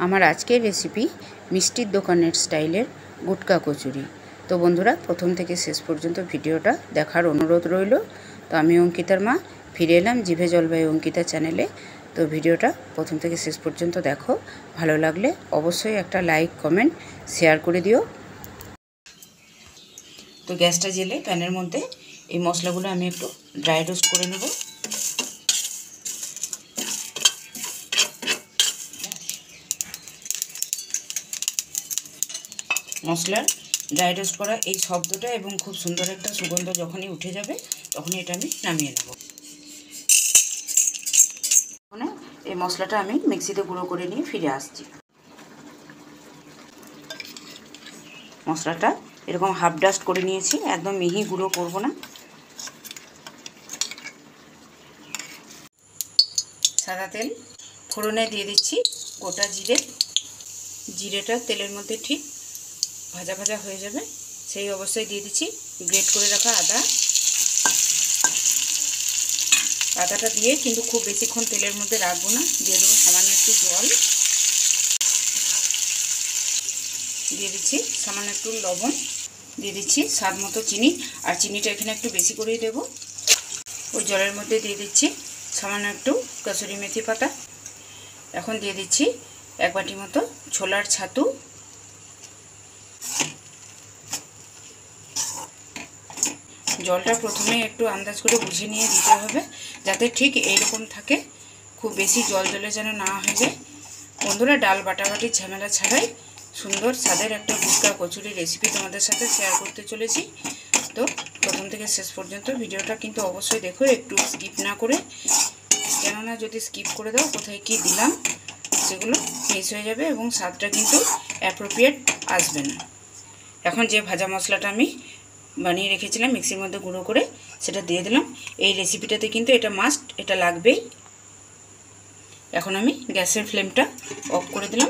আমার আজকের রেসিপি মিষ্টির দোকানের স্টাইলের গুটকা কচুরি। তো বন্ধুরা, প্রথম থেকে শেষ পর্যন্ত ভিডিওটা দেখার অনুরোধ রইল। তো আমি অঙ্কিতার মা ফিরে এলাম জিভে জল বাই অঙ্কিতা চ্যানেলে। তো ভিডিওটা প্রথম থেকে শেষ পর্যন্ত দেখো, ভালো লাগলে অবশ্যই একটা লাইক কমেন্ট শেয়ার করে দিও। তো গ্যাসটা জেলে প্যানের মধ্যে এই মশলাগুলো আমি একটু ড্রাই রোস্ট করে নেব। মশলার ড্রাই রোস্ট করা এই শব্দটা এবং খুব সুন্দর একটা সুগন্ধ যখনই উঠে যাবে তখনই এটা আমি নামিয়ে নেব। এখন এই মশলাটা আমি মিক্সিতে গুঁড়ো করে নিয়ে ফিরে আসছি। মশলাটা এরকম হাফ ডাস্ট করে নিয়েছি, একদম মিহি গুঁড়ো করব না। সাদা তেল ফোড়নে দিয়ে দিচ্ছি গোটা জিরে। জিরেটা তেলের মধ্যে ঠিক ভাজা ভাজা হয়ে যাবে সেই অবস্থায় দিয়ে দিচ্ছি গ্রেট করে রাখা আদা। আদাটা দিয়ে কিন্তু খুব বেশিক্ষণ তেলের মধ্যে রাখবো না, দিয়ে দেবো সামান্য একটু জল, দিয়ে দিচ্ছি সামান্য একটু লবণ, দিয়ে দিচ্ছি স্বাদ মতো চিনি। আর চিনিটা এখানে একটু বেশি করেই দেবো। ওই জলের মধ্যে দিয়ে দিচ্ছি সামান্য একটু কসুরি মেথি পাতা। এখন দিয়ে দিচ্ছি এক বাটি মতো ছোলার ছাতু। জলটা প্রথমে একটু আন্দাজ করে বুঝে নিয়ে দিতে হবে, যাতে ঠিক এইরকম থাকে, খুব বেশি জল জলে যেন না হয়ে যায়। বন্ধুরা, ডাল বাটাবাটির ঝামেলা ছাড়াই সুন্দর স্বাদের একটা গুটকা কচুরি রেসিপি তোমাদের সাথে শেয়ার করতে চলেছি। তো প্রথম থেকে শেষ পর্যন্ত ভিডিওটা কিন্তু অবশ্যই দেখো, একটু স্কিপ না করে, কেননা যদি স্কিপ করে দাও কোথায় কি দিলাম সেগুলো মিস হয়ে যাবে এবং স্বাদটা কিন্তু অ্যাপ্রোপ্রিয়েট আসবে না। এখন যে ভাজা মশলাটা আমি বানিয়ে রেখেছিলাম মিক্সির মধ্যে গুঁড়ো করে, সেটা দিয়ে দিলাম। এই রেসিপিটাতে কিন্তু এটা মাস্ট, এটা লাগবেই। এখন আমি গ্যাসের ফ্লেমটা অফ করে দিলাম।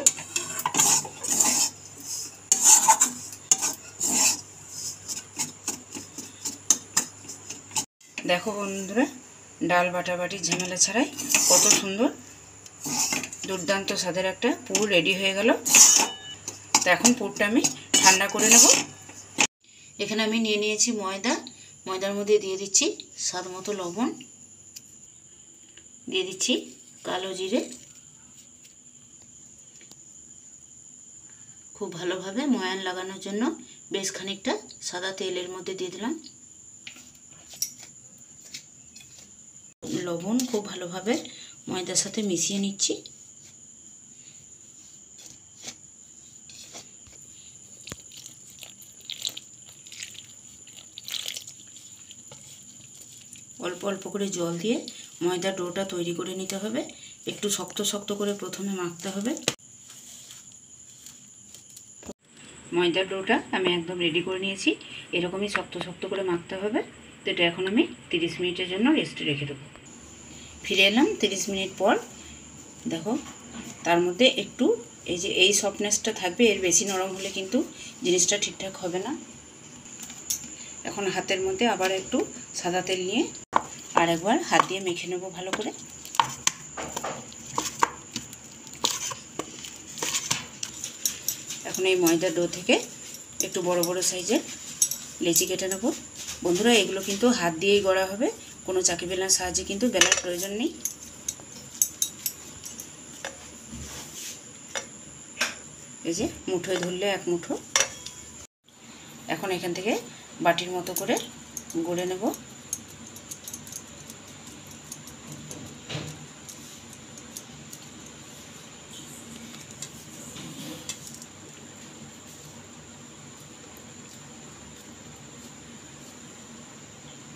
দেখো বন্ধুরা, ডাল বাটাবাটির ঝামেলা ছাড়াই কত সুন্দর দুর্দান্ত স্বাদের একটা পুর রেডি হয়ে গেল। তো এখন পুরটা আমি ঠান্ডা করে নেব। এখানে আমি নিয়ে নিয়েছি ময়দা। ময়দার মধ্যে দিয়ে দিচ্ছি স্বাদ মতো লবণ, দিয়ে দিচ্ছি কালো জিরে। খুব ভালোভাবে ময়ান লাগানোর জন্য বেশ খানিকটা সাদা তেলের মধ্যে দিয়ে দিলাম। লবণ খুব ভালোভাবে ময়দার সাথে মিশিয়ে নিচ্ছি। অল্প অল্প করে জল দিয়ে ময়দার ডোটা তৈরি করে নিতে হবে। একটু শক্ত শক্ত করে প্রথমে মাখতে হবে। ময়দার ডোটা আমি একদম রেডি করে নিয়েছি, এরকমই শক্ত শক্ত করে মাখতে হবে। তো এটা এখন আমি 30 মিনিটের জন্য রেস্টে রেখে দেবো। ফিরে এলাম 30 মিনিট পর। দেখো, তার মধ্যে একটু এই সফটনেসটা থাকবে, এর বেশি নরম হলে কিন্তু জিনিসটা ঠিকঠাক হবে না। এখন হাতের মধ্যে আবার একটু সাদা তেল নিয়ে আর একবার হাত দিয়ে মেখে নেব ভালো করে। এখন এই ময়দার ডো থেকে একটু বড় বড় সাইজের লেচি কেটে নেব। বন্ধুরা, এগুলো কিন্তু হাত দিয়েই গড়া হবে, কোনো চাকি বেলার সাহায্যে কিন্তু বেলার প্রয়োজন নেই। এই যে মুঠোয় ধরলে এক মুঠো। এখন এখান থেকে বাটির মতো করে গড়ে নেব।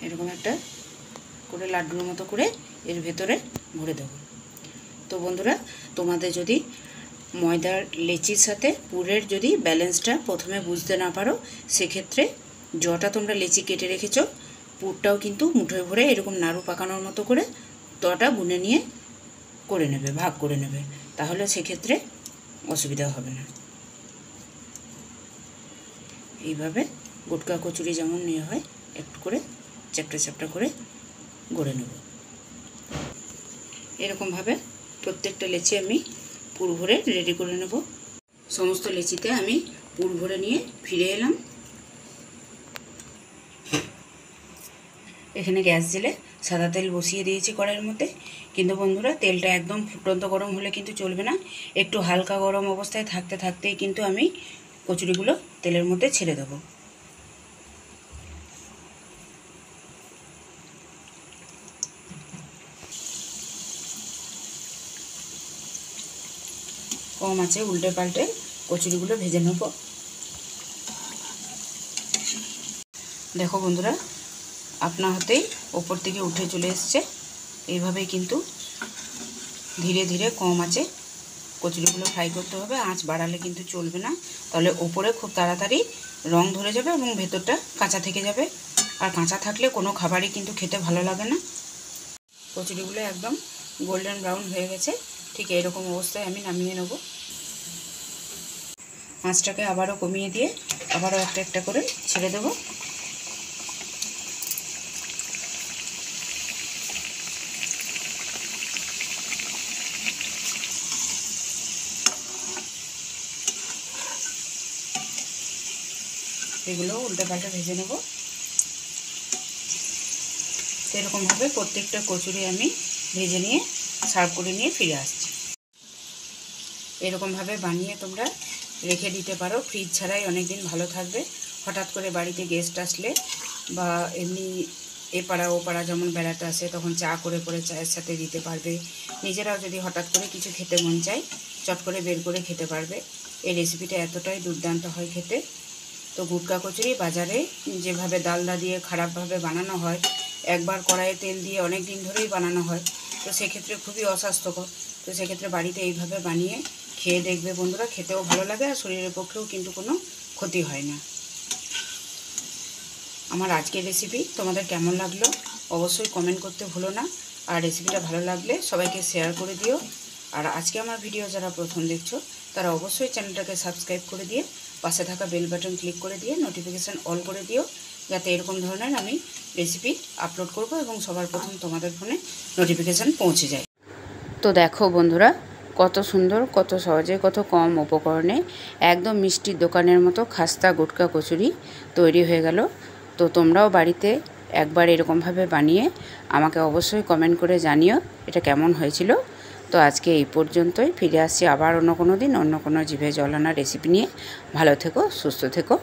এরকম একটা করে লাড্ডুর মতো করে এর ভেতরে ভরে দেব। তো বন্ধুরা, তোমাদের যদি ময়দার লেচির সাথে পুরের যদি ব্যালেন্সটা প্রথমে বুঝতে না পারো, সেক্ষেত্রে যটা তোমরা লেচি কেটে রেখেছো পুরটাও কিন্তু মুঠোয় ভরে এরকম নাড়ু পাকানোর মতো করে তটা বুনে নিয়ে করে নেবে, ভাগ করে নেবে, তাহলে সেক্ষেত্রে অসুবিধা হবে না। এইভাবে গুটকা কচুরি যেমন নিয়ে হয় একটু করে চ্যাপটা চ্যাপটা করে গড়ে নেব। এরকমভাবে প্রত্যেকটা লেচি আমি পুর ভরে রেডি করে নেব। সমস্ত লেচিতে আমি পুর ভরে নিয়ে ফিরে এলাম। এখানে গ্যাস জেলে সাদা তেল বসিয়ে দিয়েছি কড়াইয়ের মধ্যে। কিন্তু বন্ধুরা তেলটা একদম ফুটন্ত গরম হলে কিন্তু চলবে না, একটু হালকা গরম অবস্থায় থাকতে থাকতেই কিন্তু আমি কচুরিগুলো তেলের মধ্যে ছেড়ে দেবো। কম আছে উল্টে পাল্টে কচুরিগুলো ভেজে নেব। দেখো বন্ধুরা, আপনা হাতেই ওপর থেকে উঠে চলে এসছে। এইভাবেই কিন্তু ধীরে ধীরে কম আঁচে কচুরিগুলো ফ্রাই করতে হবে। আঁচ বাড়ালে কিন্তু চলবে না, তাহলে ওপরে খুব তাড়াতাড়ি রং ধরে যাবে এবং ভেতরটা কাঁচা থেকে যাবে। আর কাঁচা থাকলে কোনো খাবারই কিন্তু খেতে ভালো লাগে না। কচুরিগুলো একদম গোল্ডেন ব্রাউন হয়ে গেছে, ঠিক এরকম অবস্থায় আমি নামিয়ে নেব। আঁচটাকে আবারও কমিয়ে দিয়ে আবারও একটা একটা করে ছেড়ে দেবো। এগুলো উল্টে পাল্টে ভেজে নেব। এরকমভাবে প্রত্যেকটা কচুরি আমি ভেজে নিয়ে সার্ভ করে নিয়ে ফিরে আসছি। এরকমভাবে বানিয়ে তোমরা রেখে দিতে পারো, ফ্রিজ ছাড়াই অনেক দিন ভালো থাকবে। হঠাৎ করে বাড়িতে গেস্ট আসলে বা এমনি এ পাড়া ও পাড়া যেমন বেড়াতে আসে, তখন চা করে করে চায়ের সাথে দিতে পারবে। নিজেরাও যদি হঠাৎ করে কিছু খেতে মন চায়, চট করে বের করে খেতে পারবে। এই রেসিপিটা এতটাই দুর্দান্ত হয় খেতে। তো গুটকা কচুরি বাজারে যেভাবে ডালডা দিয়ে খারাপভাবে বানানো হয়, একবার কড়াইয়ে তেল দিয়ে অনেক দিন ধরেই বানানো হয়, তো সেক্ষেত্রে খুবই অস্বাস্থ্যকর। তো সেক্ষেত্রে বাড়িতে এইভাবে বানিয়ে খেয়ে দেখবে বন্ধুরা, খেতেও ভালো লাগে আর শরীরের পক্ষেও কিন্তু কোনো ক্ষতি হয় না। আমার আজকের রেসিপি তোমাদের কেমন লাগলো অবশ্যই কমেন্ট করতে ভুলো না। আর রেসিপিটা ভালো লাগলে সবাইকে শেয়ার করে দিও। আর আজকে আমার ভিডিও যারা প্রথম দেখছো তারা অবশ্যই চ্যানেলটাকে সাবস্ক্রাইব করে দিয়ে পাশে থাকা বেল বাটন ক্লিক করে দিয়ে নোটিফিকেশান অল করে দিও, যাতে এরকম ধরনের আমি রেসিপি আপলোড করব এবং সবার প্রথম তোমাদের ফোনে নোটিফিকেশান পৌঁছে যায়। তো দেখো বন্ধুরা, কত সুন্দর, কত সহজে, কত কম উপকরণে একদম মিষ্টির দোকানের মতো খাস্তা গুটকা কচুরি তৈরি হয়ে গেল। তো তোমরাও বাড়িতে একবার এরকমভাবে বানিয়ে আমাকে অবশ্যই কমেন্ট করে জানিও এটা কেমন হয়েছিল। তো আজকে এই পর্যন্তই, ফিরে আসছি আবার অন্য কোনো দিন অন্য কোনো জিভে জল আনা রেসিপি নিয়ে। ভালো থেকো, সুস্থ থেকো।